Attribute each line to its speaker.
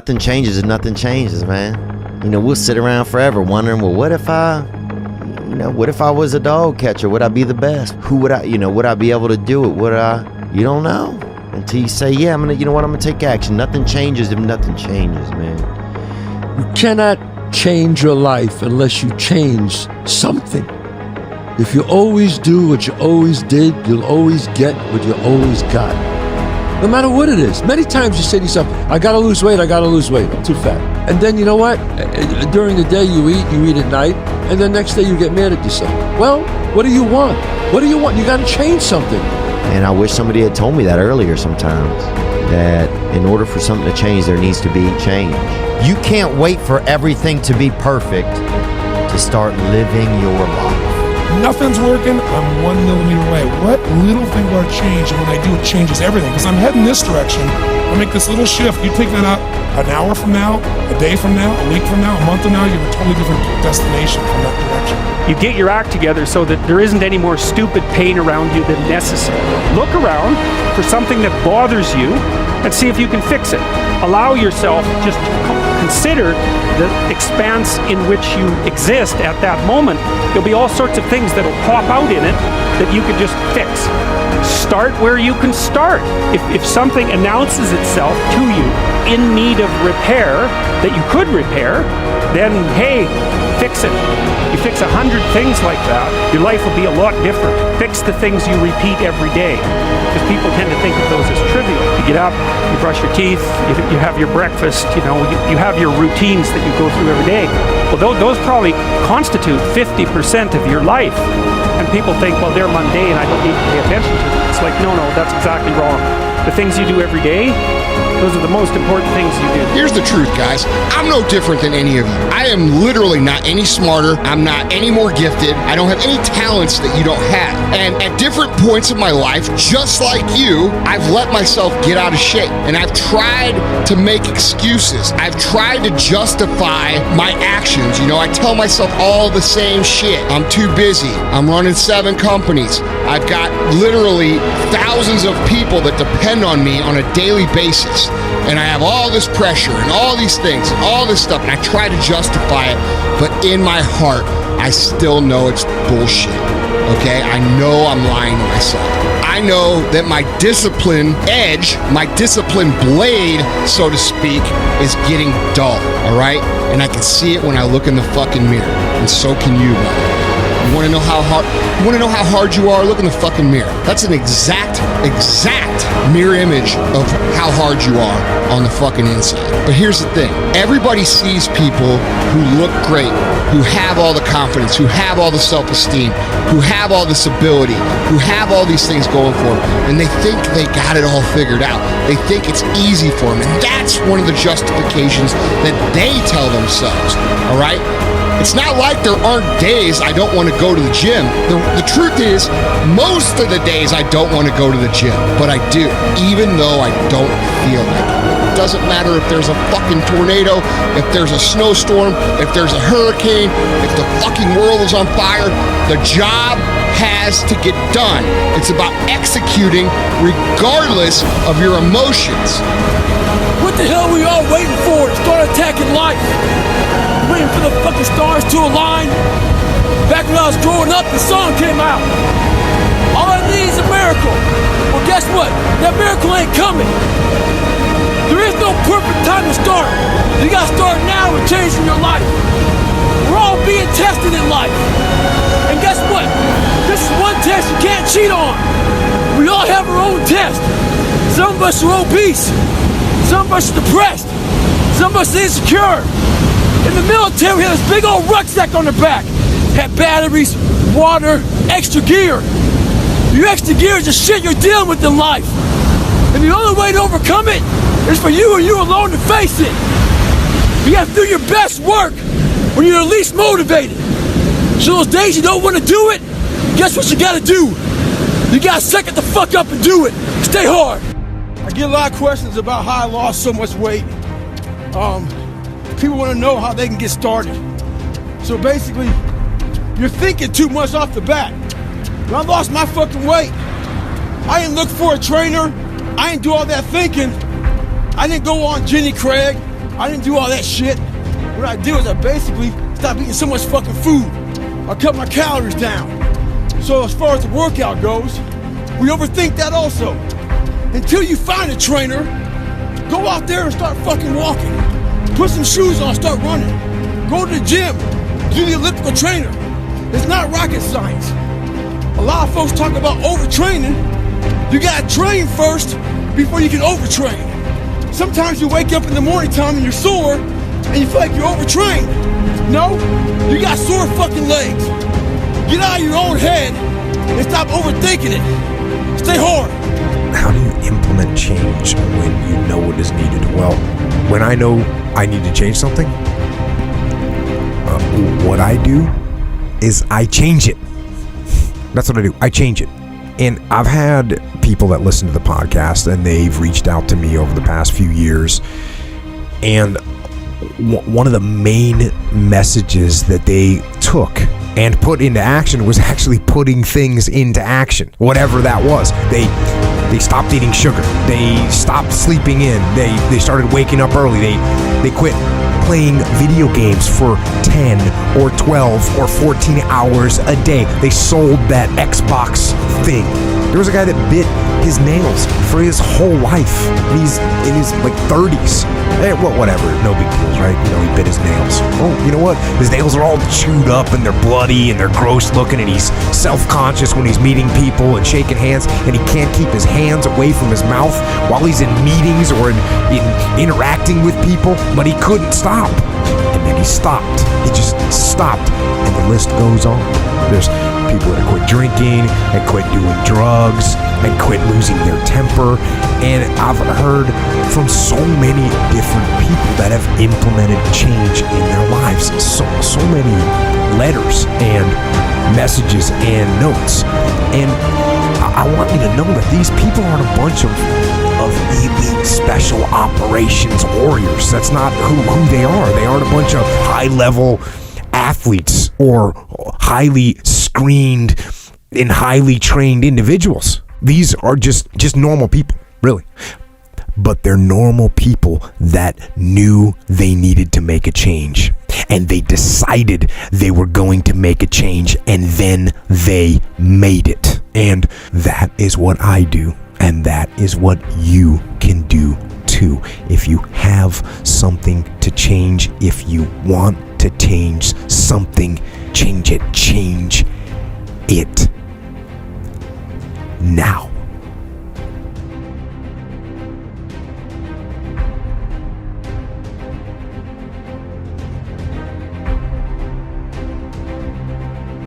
Speaker 1: Nothing changes if nothing changes, man. You know, we'll sit around forever wondering, well, what if I was a dog catcher? Would I be the best? Would I be able to do it? You don't know until you say, yeah, I'm gonna take action. Nothing changes if nothing changes, man.
Speaker 2: You cannot change your life unless you change something. If you always do what you always did, you'll always get what you always got. No matter what it is. Many times you say to yourself, I gotta lose weight, I'm too fat. And then you know what? During the day you eat at night, and then next day you get mad at yourself. Well, what do you want? You gotta change something.
Speaker 1: And I wish somebody had told me that earlier sometimes, that in order for something to change, there needs to be change. You can't wait for everything to be perfect to start living your life.
Speaker 3: Nothing's working, I'm 1 millimeter away. What little thing will I change? And when I do, it changes everything. Because I'm heading this direction. I make this little shift. You take that out an hour from now, a day from now, a week from now, a month from now, you have a totally different destination from that direction.
Speaker 4: You get your act together so that there isn't any more stupid pain around you than necessary. Look around for something that bothers you and see if you can fix it. Allow yourself just to consider the expanse in which you exist at that moment. There'll be all sorts of things that'll pop out in it that you could just fix. Start where you can start. If something announces itself to you in need of repair that you could repair, then hey, fix it. You fix 100 things like that, your life will be a lot different. Fix the things you repeat every day, because people tend to think of those as trivial. You get up, you brush your teeth, you have your breakfast, you have your routines that you go through every day. Well, those probably constitute 50% of your life. And people think, well, they're mundane, I don't need to pay attention to them. It's like, no, that's exactly wrong. The things you do every day, those are the most important things you do.
Speaker 5: Here's the truth, guys. I'm no different than any of you. I am literally not any smarter. I'm not any more gifted. I don't have any talents that you don't have. And at different points in my life, just like you, I've let myself get out of shape. And I've tried to make excuses. I've tried to justify my actions. I tell myself all the same shit. I'm too busy. I'm running 7 companies. I've got literally thousands of people that depend on me on a daily basis. And I have all this pressure and all these things, all this stuff, and I try to justify it, but in my heart, I still know it's bullshit, okay? I know I'm lying to myself. I know that my discipline edge, my discipline blade, so to speak, is getting dull, all right? And I can see it when I look in the fucking mirror, and so can you, brother. You want to know how hard you are? Look in the fucking mirror. That's an exact mirror image of how hard you are on the fucking inside. But here's the thing. Everybody sees people who look great, who have all the confidence, who have all the self-esteem, who have all this ability, who have all these things going for them, and they think they got it all figured out. They think it's easy for them, and that's one of the justifications that they tell themselves, all right? It's not like there aren't days I don't want to go to the gym. The truth is, most of the days I don't want to go to the gym, but I do, even though I don't feel like it. It doesn't matter if there's a fucking tornado, if there's a snowstorm, if there's a hurricane, if the fucking world is on fire, the job has to get done. It's about executing regardless of your emotions.
Speaker 6: What the hell are we all waiting for to start attacking life? Waiting for the fucking stars to align? Back when I was growing up, the song came out. All I need is a miracle. Well, guess what? That miracle ain't coming. There is no perfect time to start. You gotta start now with changing your life. We're all being tested in life. And guess what? This is one test you can't cheat on. We all have our own test. Some of us are obese. Some of us are depressed. Some of us are insecure. In the military, we had this big old rucksack on their back. Had batteries, water, extra gear. Your extra gear is the shit you're dealing with in life. And the only way to overcome it is for you and you alone to face it. You have to do your best work when you're least motivated. So those days you don't want to do it, guess what you gotta do? You gotta suck it the fuck up and do it. Stay hard. I get a lot of questions about how I lost so much weight. People want to know how they can get started. So basically, you're thinking too much off the bat. When I lost my fucking weight, I didn't look for a trainer. I didn't do all that thinking. I didn't go on Jenny Craig. I didn't do all that shit. What I did was I basically stopped eating so much fucking food. I cut my calories down. So as far as the workout goes, we overthink that also. Until you find a trainer, go out there and start fucking walking. Put some shoes on, start running. Go to the gym, do the elliptical trainer. It's not rocket science. A lot of folks talk about overtraining. You gotta train first before you can overtrain. Sometimes you wake up in the morning time and you're sore and you feel like you're overtrained. No, you got sore fucking legs. Get out of your own head and stop overthinking it. Stay hard.
Speaker 7: How do you implement change when you know what is needed? Well, when I know I need to change something, what I do is I change it. That's what I do. I change it. And I've had people that listen to the podcast and they've reached out to me over the past few years. And one of the main messages that they took and put into action was actually putting things into action, whatever that was. They stopped eating sugar. They stopped sleeping in. They started waking up early. They quit playing video games for 10 or 12 or 14 hours a day. They sold that Xbox thing. There was a guy that bit his nails for his whole life. He's in his like 30s. Well, whatever, no big deals, right? You know, he bit his nails. Oh, you know what? His nails are all chewed up and they're bloody and they're gross looking, and he's self-conscious when he's meeting people and shaking hands, and he can't keep his hands away from his mouth while he's in meetings or in interacting with people, but he couldn't stop. And then he stopped. He just stopped, and the list goes on. There's people that quit drinking and quit doing drugs and quit losing their temper. And I've heard from so many different people that have implemented change in their lives. So many letters and messages and notes. And I want you to know that these people aren't a bunch of elite special operations warriors. That's not who they are. They aren't a bunch of high-level athletes or highly screened and highly trained individuals. These are just normal people, really. But they're normal people that knew they needed to make a change. And they decided they were going to make a change, and then they made it. And that is what I do. And that is what you can do too. If you have something to change, if you want to change something, change it. Change it now.